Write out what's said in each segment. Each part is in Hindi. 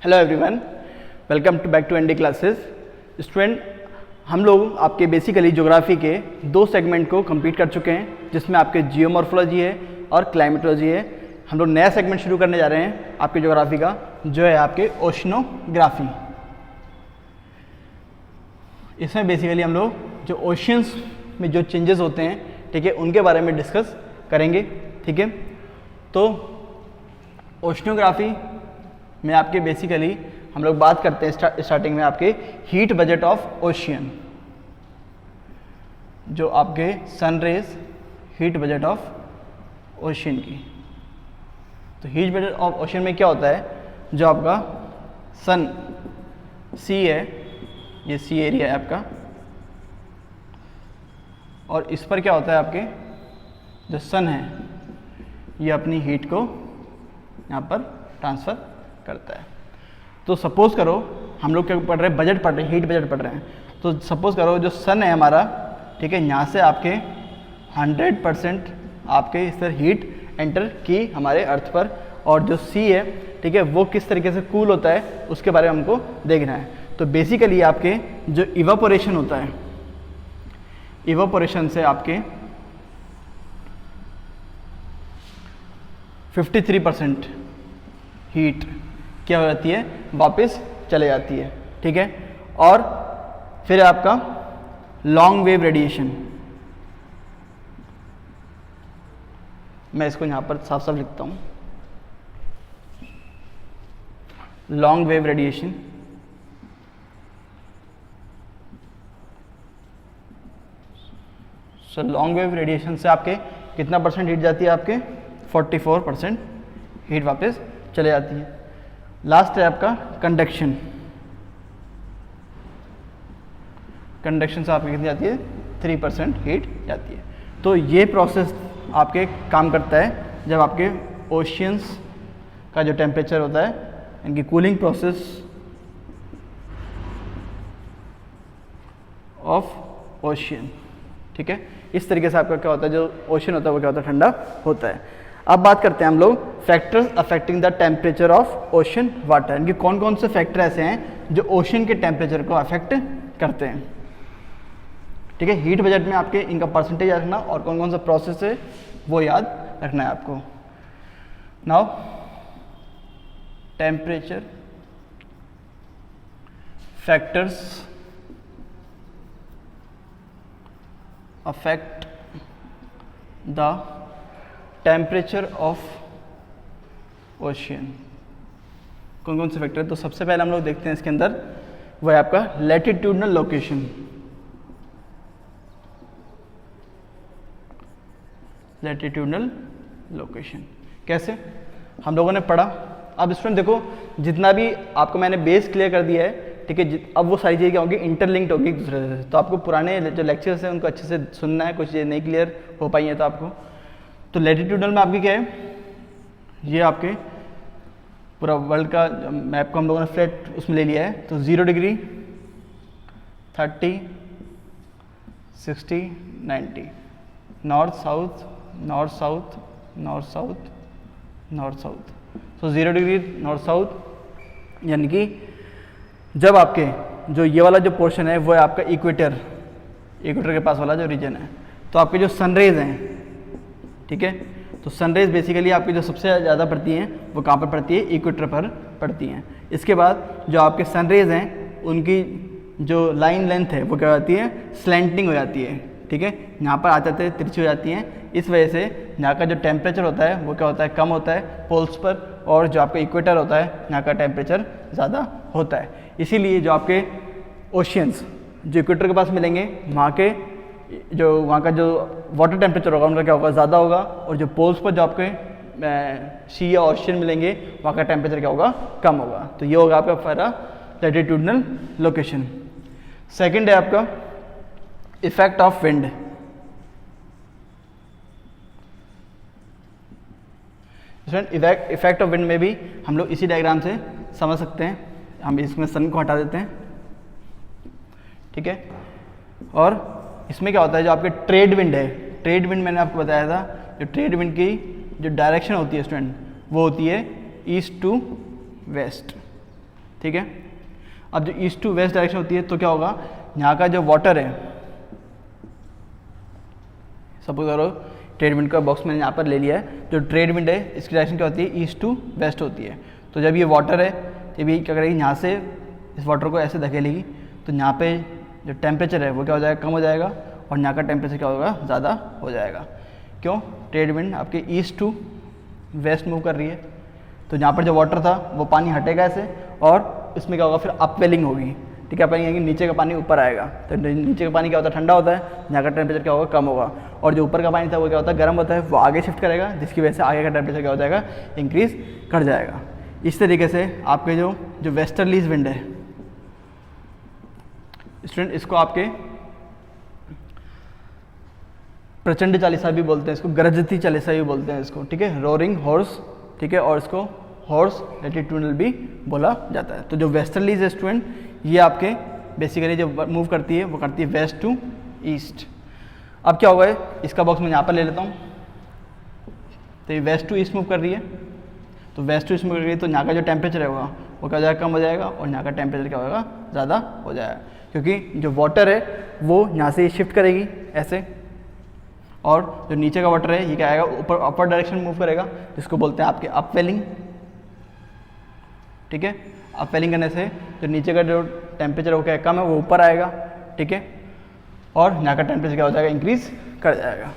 Hello everyone, welcome to back to ND classes. Student, हम लोग आपके बेसिकली ज्योग्राफी के दो सेगमेंट को कंप्लीट कर चुके हैं, जिसमें आपके जियोमॉर्फोलॉजी है और क्लाइमेटोलॉजी है। हम लोग नया सेगमेंट शुरू करने जा रहे हैं आपके ज्योग्राफी का, जो है आपके ओशनोग्राफी। इसमें बेसिकली हम लोग जो ओशियंस में जो चेंजेस होते हैं, ठीक है, उनके बारे में डिस्कस करेंगे। ठीक है, तो ओशनोग्राफी में आपके बेसिकली हम लोग बात करते हैं स्टार्टिंग में आपके हीट बजट ऑफ ओशियन, जो आपके sun rays heat budget of ocean की। तो हीट बजट ऑफ ओशियन में क्या होता है, जो आपका सन सी है, ये सी एरिया है आपका, और इस पर क्या होता है आपके जो सन है, ये अपनी हीट को यहाँ पर ट्रांसफ़र करता है। तो सपोज करो हम लोग क्या पढ़ रहे हैं, बजट पढ़ रहे हैं, हीट बजट पढ़ रहे हैं। तो सपोज करो जो सन है हमारा, ठीक है, यहाँ से आपके 100% आपके इस तरह हीट एंटर की हमारे अर्थ पर, और जो सी है, ठीक है, वो किस तरीके से कूल होता है उसके बारे में हमको देखना है। तो बेसिकली आपके जो इवापोरेशन होता है, इवापोरेशन से आपके 53% हीट क्या हो जाती है, वापस चले जाती है। ठीक है, और फिर आपका लॉन्ग वेव रेडिएशन, मैं इसको यहाँ पर साफ साफ लिखता हूँ, long wave radiation long wave radiation से आपके कितना परसेंट हीट जाती है, आपके 44% हीट वापस चले जाती है। लास्ट है आपका कंडक्शन, कंडक्शन से आपकी कितनी जाती है, 3% हीट जाती है। तो ये प्रोसेस आपके काम करता है जब आपके ओशियंस का जो टेम्परेचर होता है, इनकी कूलिंग प्रोसेस ऑफ ओशियन। ठीक है, इस तरीके से आपका क्या होता है, जो ओशन होता है वो क्या होता है, ठंडा होता है। अब बात करते हैं हम लोग factors affecting the temperature of ocean water. इनके कौन कौन से फैक्टर ऐसे हैं जो ओशन के टेम्परेचर को अफेक्ट करते हैं। ठीक है, हीट बजट में आपके इनका परसेंटेज याद रखना, और कौन कौन सा प्रोसेस है वो याद रखना है आपको। Now temperature factors affect the temperature of ocean. कौन कौन से फैक्टर है, तो सबसे पहले हम लोग देखते हैं इसके अंदर, वो है आपका लैटिट्यूडनल लोकेशन। लैटिट्यूडनल लोकेशन कैसे हम लोगों ने पढ़ा। अब स्टूडेंट देखो, जितना भी आपको मैंने बेस क्लियर कर दिया है, ठीक है, अब वो सारी चीज़ें क्या होंगी, इंटरलिंक्ड होगी एक दूसरे से। तो आपको पुराने जो लेक्चर्स हैं उनको अच्छे से सुनना है, कुछ चीज़ें नहीं क्लियर हो पाई हैं तो आपको। तो लैटिट्यूडनल में आपकी क्या है, ये आपके पूरा वर्ल्ड का मैप को हम लोगों ने फ्लैट उसमें ले लिया है। तो 0 degree, 30, 60, 90, north south, north south, north south, north south. तो 0 डिग्री नॉर्थ साउथ, यानी कि जब आपके जो ये वाला जो पोर्शन है वो है आपका इक्वेटर, इक्वेटर के पास वाला जो रीजन है। तो आपके जो सनरेज हैं, ठीक है, तो सनरेज बेसिकली आपकी जो सबसे ज़्यादा पड़ती हैं वो कहाँ पर पड़ती है, इक्वेटर पर पड़ती हैं। इसके बाद जो आपके सनरेज हैं उनकी जो लाइन लेंथ है वो क्या हो जाती है, स्लैंटिंग हो जाती है। ठीक है, यहाँ पर आते आते तिरछी हो जाती हैं। इस वजह से यहाँ का जो टेम्परेचर होता है वो क्या होता है, कम होता है पोल्स पर, और जो आपका इक्वेटर होता है यहाँ का टेम्परेचर ज़्यादा होता है। इसीलिए जो आपके ओशियंस जो इक्वेटर के पास मिलेंगे, वहाँ का जो वाटर टेम्परेचर होगा उनका क्या होगा, ज़्यादा होगा, और जो पोल्स पर जो आपके सी या ओशियन मिलेंगे वहाँ का टेम्परेचर क्या होगा, कम होगा। तो ये होगा आपका पहला लैटिट्यूडनल लोकेशन। सेकंड है आपका effect of wind. Effect of wind में भी हम लोग इसी डायग्राम से समझ सकते हैं। हम इसमें सन को हटा देते हैं, ठीक है, और इसमें क्या होता है, जो आपके ट्रेड विंड है, ट्रेड विंड मैंने आपको बताया था, जो ट्रेड विंड की जो डायरेक्शन होती है स्टूडेंट, वो होती है ईस्ट टू वेस्ट। ठीक है। अब जो ईस्ट टू वेस्ट डायरेक्शन होती है तो क्या होगा, यहाँ का जो वाटर है, सपोज करो ट्रेड विंड का बॉक्स मैंने यहाँ पर ले लिया है, जो ट्रेड विंड है इसकी डायरेक्शन क्या होती है, ईस्ट टू वेस्ट होती है। तो जब ये वाटर है जब ये क्या करेगी, यहाँ से इस वाटर को ऐसे धकेलेगी तो यहाँ पे जो टेम्परेचर है वो क्या हो जाएगा, कम हो जाएगा, और यहाँ का टेम्परेचर क्या होगा, ज़्यादा हो जाएगा। क्यों, ट्रेड विंड आपके ईस्ट टू वेस्ट मूव कर रही है, तो यहाँ पर जो वाटर था वो पानी हटेगा ऐसे, और इसमें क्या होगा, फिर अपवेलिंग होगी। ठीक है, अपवेलिंग नीचे का पानी ऊपर आएगा, तो नीचे का पानी क्या होता है, ठंडा होता है, यहाँ का टेम्परेचर क्या होगा, कम होगा, और जो ऊपर का पानी था वो क्या होता है, गर्म होता है, वो आगे शिफ्ट करेगा, जिसकी वजह से आगे का टेम्परेचर क्या हो जाएगा, इंक्रीज कर जाएगा। इस तरीके से आपके जो वेस्टर्लीज विंड है स्टूडेंट, इसको आपके प्रचंड चालीसा भी बोलते हैं, इसको गरजती चालीसा भी बोलते हैं इसको, ठीक है, रोरिंग हॉर्स, ठीक है, और इसको हॉर्स लैटिट्यूडनल भी बोला जाता है। तो जो वेस्टर्लीज है स्टूडेंट, ये आपके बेसिकली जो मूव करती है वो करती है वेस्ट टू ईस्ट। अब क्या होगा, इसका बॉक्स मैं यहाँ पर ले लेता हूँ, तो ये वेस्ट टू ईस्ट मूव कर रही है, तो वेस्ट टू ईस्ट मूव कर रही है, तो यहाँ का जो टेम्परेचर है वो क्या हो जाएगा, कम हो जाएगा, और यहाँ का टेम्परेचर क्या होगा, ज़्यादा हो जाएगा, क्योंकि जो वाटर है वो यहाँ से शिफ्ट करेगी ऐसे, और जो नीचे का वाटर है ये क्या आएगा, ऊपर अपर डायरेक्शन मूव करेगा, जिसको बोलते हैं आपके अपवेलिंग। ठीक है, अपवेलिंग करने से जो नीचे का जो टेम्परेचर हो क्या कम है वो ऊपर आएगा, ठीक है, और यहाँ का टेम्परेचर क्या हो जाएगा, इंक्रीज कर जाएगा।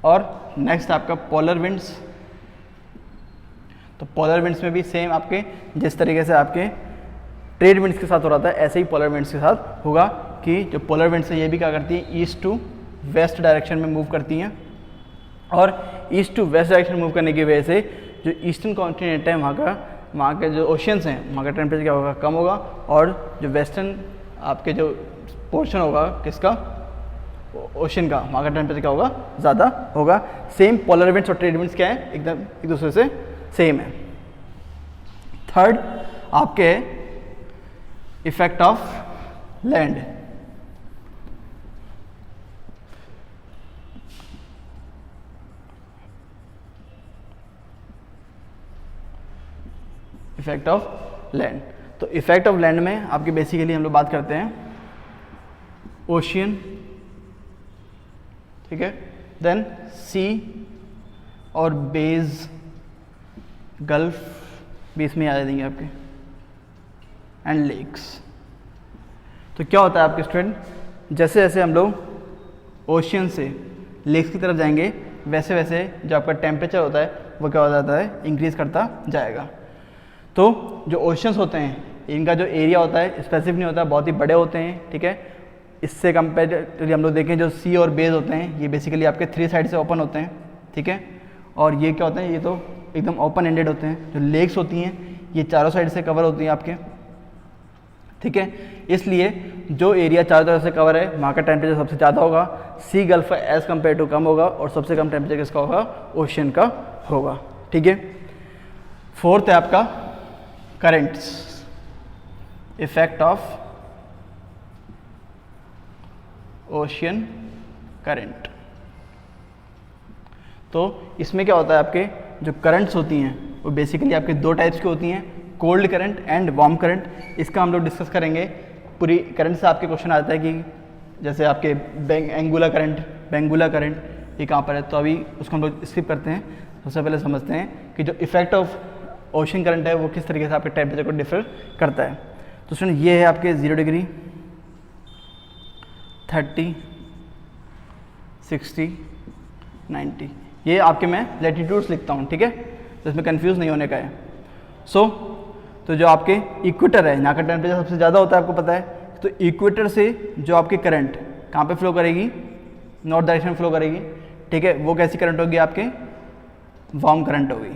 और नेक्स्ट आपका पोलर विंड्स। तो पोलर विंड्स में भी सेम आपके जिस तरीके से आपके ट्रेड विंड्स के साथ हो रहा था, ऐसे ही पोलर विंड्स के साथ होगा कि जो पोलर विंड्स है ये भी क्या करती है, ईस्ट टू वेस्ट डायरेक्शन में मूव करती हैं, और east to west direction move करने की वजह से जो ईस्टर्न कॉन्टिनेंट है वहाँ के जो ओशियंस हैं वहाँ का टेम्परेचर क्या होगा, कम होगा, और जो वेस्टर्न आपके जो पोर्शन होगा किसका, ओशन का, वहाँ का टेम्परेचर क्या होगा, ज़्यादा होगा। सेम पोलर विंड्स और ट्रेड विंड्स क्या है, एकदम एक दूसरे से सेम है। थर्ड आपके effect of land. Effect of land. तो इफेक्ट ऑफ लैंड में आपके बेसिकली हम लोग बात करते हैं ओशियन, ठीक है, देन सी और बेज, गल्फ भी इसमें आ जाएंगे आपके, एंड लेक्स। तो क्या होता है आपके स्टूडेंट, जैसे जैसे हम लोग ओशियन से लेक्स की तरफ जाएंगे वैसे वैसे जो आपका टेम्परेचर होता है वो क्या हो जाता है, इंक्रीज करता जाएगा। तो जो ओशंस होते हैं इनका जो एरिया होता है स्पेसिफिक नहीं होता, बहुत ही बड़े होते हैं, ठीक है। इससे कंपेरेटिवली हम लोग देखें जो सी और बेज होते हैं ये बेसिकली आपके 3 साइड से ओपन होते हैं, ठीक है, और ये क्या होते हैं, ये तो एकदम ओपन एंडेड होते हैं। जो लेक्स होती हैं ये चारों साइड से कवर होती हैं आपके, ठीक है। इसलिए जो एरिया चारों तरफ से कवर है वहाँ का टेम्परेचर सबसे ज़्यादा होगा, sea gulf as compare to कम होगा, और सबसे कम टेम्परेचर किसका होगा, ओशियन का होगा, ठीक है। फोर्थ है आपका currents, effect of ocean current. तो इसमें क्या होता है, आपके जो करंट्स होती हैं वो बेसिकली आपके 2 टाइप्स की होती हैं, cold current and warm current. इसका हम लोग डिस्कस करेंगे। पूरी करंट से आपके क्वेश्चन आता है कि जैसे आपके एंगुलर करंट, बेंगुलर करंट, ये कहाँ पर है, तो अभी उसको हम लोग स्किप करते हैं। सबसे पहले समझते हैं कि जो इफेक्ट ऑफ ओशन करंट है वो किस तरीके से आपके टेम्परेचर को डिफर करता है। तो स्टूडेंट ये है आपके 0 डिग्री, 30, 60, 90, ये आपके मैं लैटिट्यूड्स लिखता हूँ, ठीक है, तो इसमें कंफ्यूज नहीं होने का है। तो जो आपके इक्वेटर है यहाँ का टेम्परेचर सबसे ज़्यादा होता है, आपको पता है। तो इक्वेटर से जो आपकी करंट कहाँ पे फ्लो करेगी, नॉर्थ डायरेक्शन फ्लो करेगी, ठीक है, वो कैसी करंट होगी, आपके वार्म करंट होगी।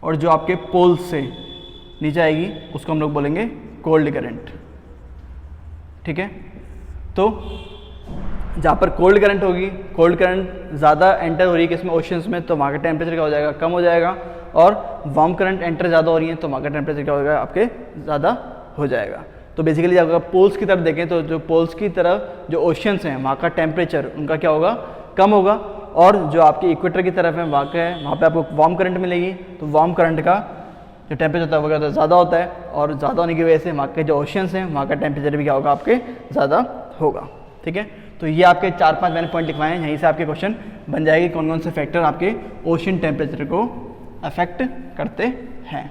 और जो आपके पोल्स से नीचे आएगी उसको हम लोग बोलेंगे कोल्ड करंट, ठीक है। तो जहाँ पर कोल्ड करंट होगी, कोल्ड करंट ज़्यादा एंटर हो रही है किसमें, ओशंस में, तो वहाँ का टेम्परेचर क्या हो जाएगा, कम हो जाएगा। और वार्म करंट एंटर ज़्यादा हो रही है तो वहाँ का टेम्परेचर क्या होगा, आपके ज़्यादा हो जाएगा। तो बेसिकली जब आप पोल्स की तरफ देखें तो जो पोल्स की तरफ जो ओशंस हैं वहाँ का टेम्परेचर उनका क्या होगा, कम होगा, और जो आपके इक्वेटर की तरफ है वहाँ पे आपको वार्म करंट मिलेगी। तो वार्म करंट का जो टेम्परेचर होता है वो ज़्यादा होता है, और ज़्यादा होने की वजह से वहाँ के जो ओशियंस हैं वहाँ का टेम्परेचर भी क्या होगा, आपके ज़्यादा होगा। ठीक है, तो ये आपके 4-5 मैंने पॉइंट लिखवाए हैं, यहीं से आपके क्वेश्चन बन जाएगी कौन कौन से फैक्टर आपके ओशियन टेम्परेचर को अफेक्ट करते हैं।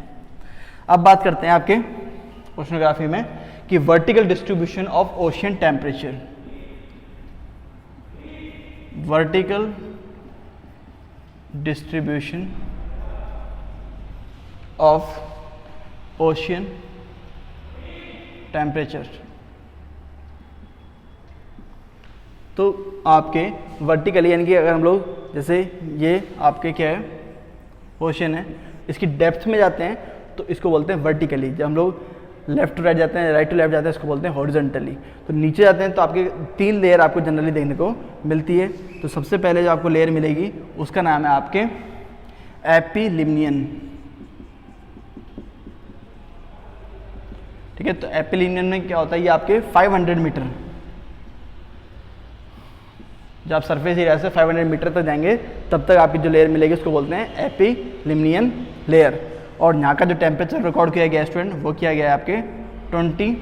अब बात करते हैं आपके ओशनोग्राफी में कि vertical distribution of ocean temperature. Vertical distribution of ocean temperature. तो आपके वर्टिकली यानी कि अगर हम लोग जैसे ये आपके क्या है ओशियन है, इसकी डेप्थ में जाते हैं तो इसको बोलते हैं वर्टिकली। जब हम लोग लेफ्ट टू राइट जाते हैं, राइट टू लेफ्ट जाते हैं, इसको बोलते हैं हॉरिजॉन्टली। तो नीचे जाते हैं तो आपके 3 लेयर आपको जनरली देखने को मिलती है। तो सबसे पहले जो आपको लेयर मिलेगी उसका नाम है आपके एपिलिमिनियन। ठीक है, तो एपिलिमिनियन में क्या होता है, ये आपके 500 मीटर, जब आप सरफेस एरिया से 500 मीटर तक जाएंगे तब तक आपकी जो लेयर मिलेगी उसको बोलते हैं एपिलिमिनियन लेयर। और यहाँ का जो टेम्परेचर रिकॉर्ड किया गया स्टूडेंट वो किया गया है आपके 20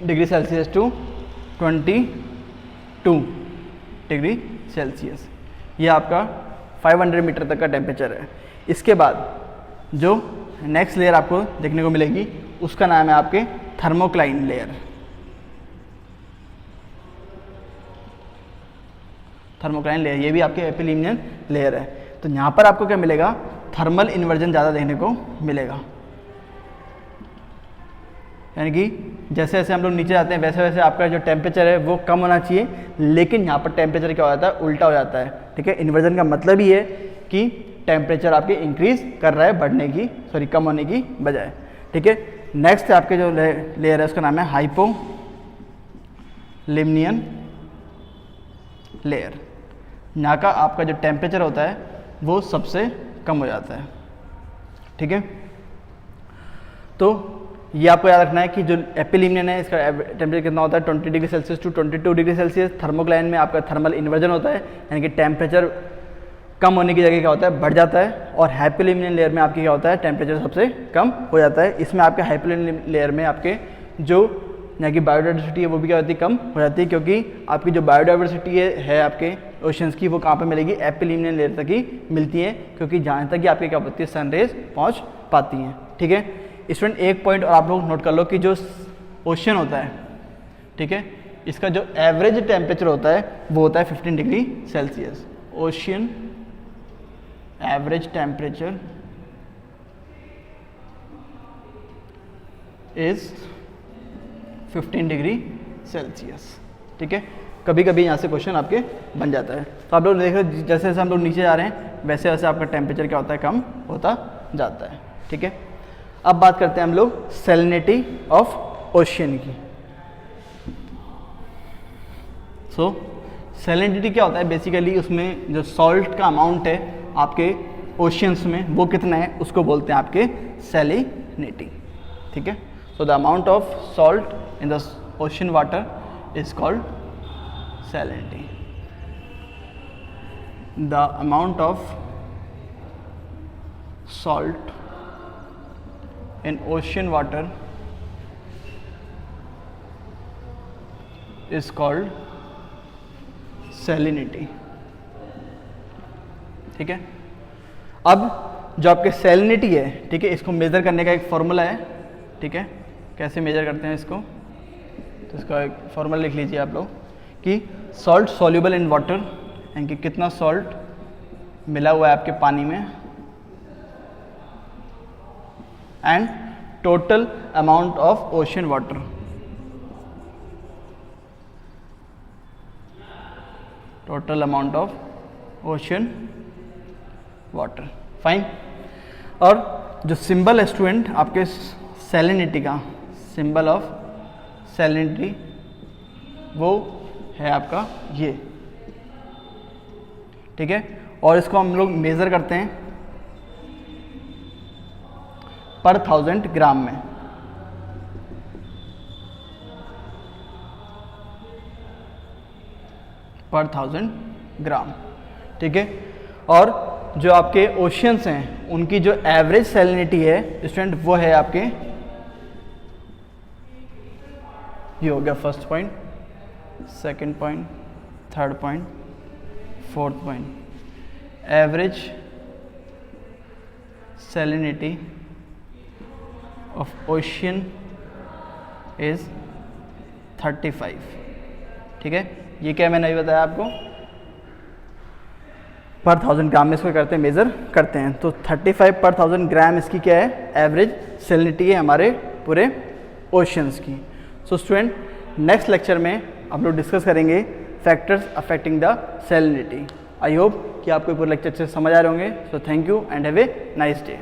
degree Celsius to 22 degree Celsius. ये आपका 500 मीटर तक का टेम्परेचर है। इसके बाद जो नेक्स्ट लेयर आपको देखने को मिलेगी उसका नाम है आपके थर्मोक्लाइन लेयर। थर्मोक्लाइन लेयर ये भी आपके एपिलिमिनियन लेयर है। तो यहाँ पर आपको क्या मिलेगा, थर्मल इन्वर्जन ज़्यादा देखने को मिलेगा। यानी कि जैसे जैसे हम लोग नीचे जाते हैं वैसे वैसे आपका जो टेम्परेचर है वो कम होना चाहिए, लेकिन यहाँ पर टेम्परेचर क्या हो जाता है, उल्टा हो जाता है। ठीक है, इन्वर्जन का मतलब ही है कि टेम्परेचर आपके इंक्रीज कर रहा है बढ़ने की कम होने की बजाय। ठीक है, नेक्स्ट आपके जो लेयर है उसका नाम है हाइपोलिमिनियन लेयर। यहाँ का आपका जो टेम्परेचर होता है वो सबसे कम हो जाता है। ठीक है, तो ये आपको याद रखना है कि जो एपिलिमिनियन है इसका टेम्परेचर कितना होता है, 20 degree Celsius to 22 degree Celsius. Thermocline में आपका थर्मल इन्वर्जन होता है, यानी कि टेम्परेचर कम होने की जगह क्या होता है, बढ़ जाता है। और हाइपोलिमिनियन लेयर में आपके क्या होता है, टेम्परेचर सबसे कम हो जाता है। इसमें आपके हाइपोलिमिनियन लेयर में आपके जो यहाँ की बायोडाइवर्सिटी है वो भी क्या होती है, कम हो जाती है, क्योंकि आपकी जो बायोडाइवर्सिटी है आपके ओशंस की वो कहाँ पे मिलेगी, एपिलिमिनियन लेयर तक ही मिलती है, क्योंकि जहाँ तक कि आपकी क्या होती है, सनरेज पहुँच पाती हैं। ठीक है स्टूडेंट, एक पॉइंट और आप लोग नोट कर लो कि जो ओशन होता है, ठीक है, इसका जो एवरेज टेम्परेचर होता है वो होता है 15 degree Celsius. Ocean average temperature is 15 degree Celsius. ठीक है, कभी कभी यहाँ से क्वेश्चन आपके बन जाता है। तो आप लोग देख रहे हो जैसे जैसे हम लोग नीचे जा रहे हैं वैसे वैसे आपका टेम्परेचर क्या होता है, कम होता जाता है। ठीक है, अब बात करते हैं हम लोग सैलिनिटी ऑफ ओशियन की। सो सैलिनिटी क्या होता है, बेसिकली उसमें जो सॉल्ट का अमाउंट है आपके ओशियंस में वो कितना है उसको बोलते हैं आपके सैलिनिटी। ठीक है, so the amount of salt in the ocean water is called salinity. The amount of salt in ocean water is called salinity. ठीक है, अब जो आपके salinity है, ठीक है, इसको मेजर करने का एक फॉर्मूला है। ठीक है, कैसे मेजर करते हैं इसको, तो इसका एक फॉर्मूला लिख लीजिए आप लोग कि सॉल्ट सॉल्युबल इन वाटर, यानी कि कितना सॉल्ट मिला हुआ है आपके पानी में, and total amount of ocean water. Total amount of ocean water, fine. और जो सिंबल है स्टूडेंट आपके सैलिनिटी का, सिंबल ऑफ सैलिनिटी वो है आपका ये। ठीक है, और इसको हम लोग मेज़र करते हैं पर 1000 ग्राम में। पर 1000 ग्राम। ठीक है। और जो आपके ओशियंस हैं उनकी जो एवरेज सैलिनिटी है स्टूडेंट वो है आपके, ये हो गया first point, second point, third point, fourth point, average salinity of ocean is 35। ठीक है, ये क्या मैंने अभी बताया आपको, पर 1000 ग्राम में इसको करते हैं, मेज़र करते हैं। तो 35 पर 1000 ग्राम इसकी क्या है, एवरेज सैलिनिटी है हमारे पूरे ओशियंस की। सो स्टूडेंट, नेक्स्ट लेक्चर में हम लोग डिस्कस करेंगे factors affecting the salinity. I hope कि आपको पूरे लेक्चर से समझ आ रहे होंगे। So thank you and have a nice day.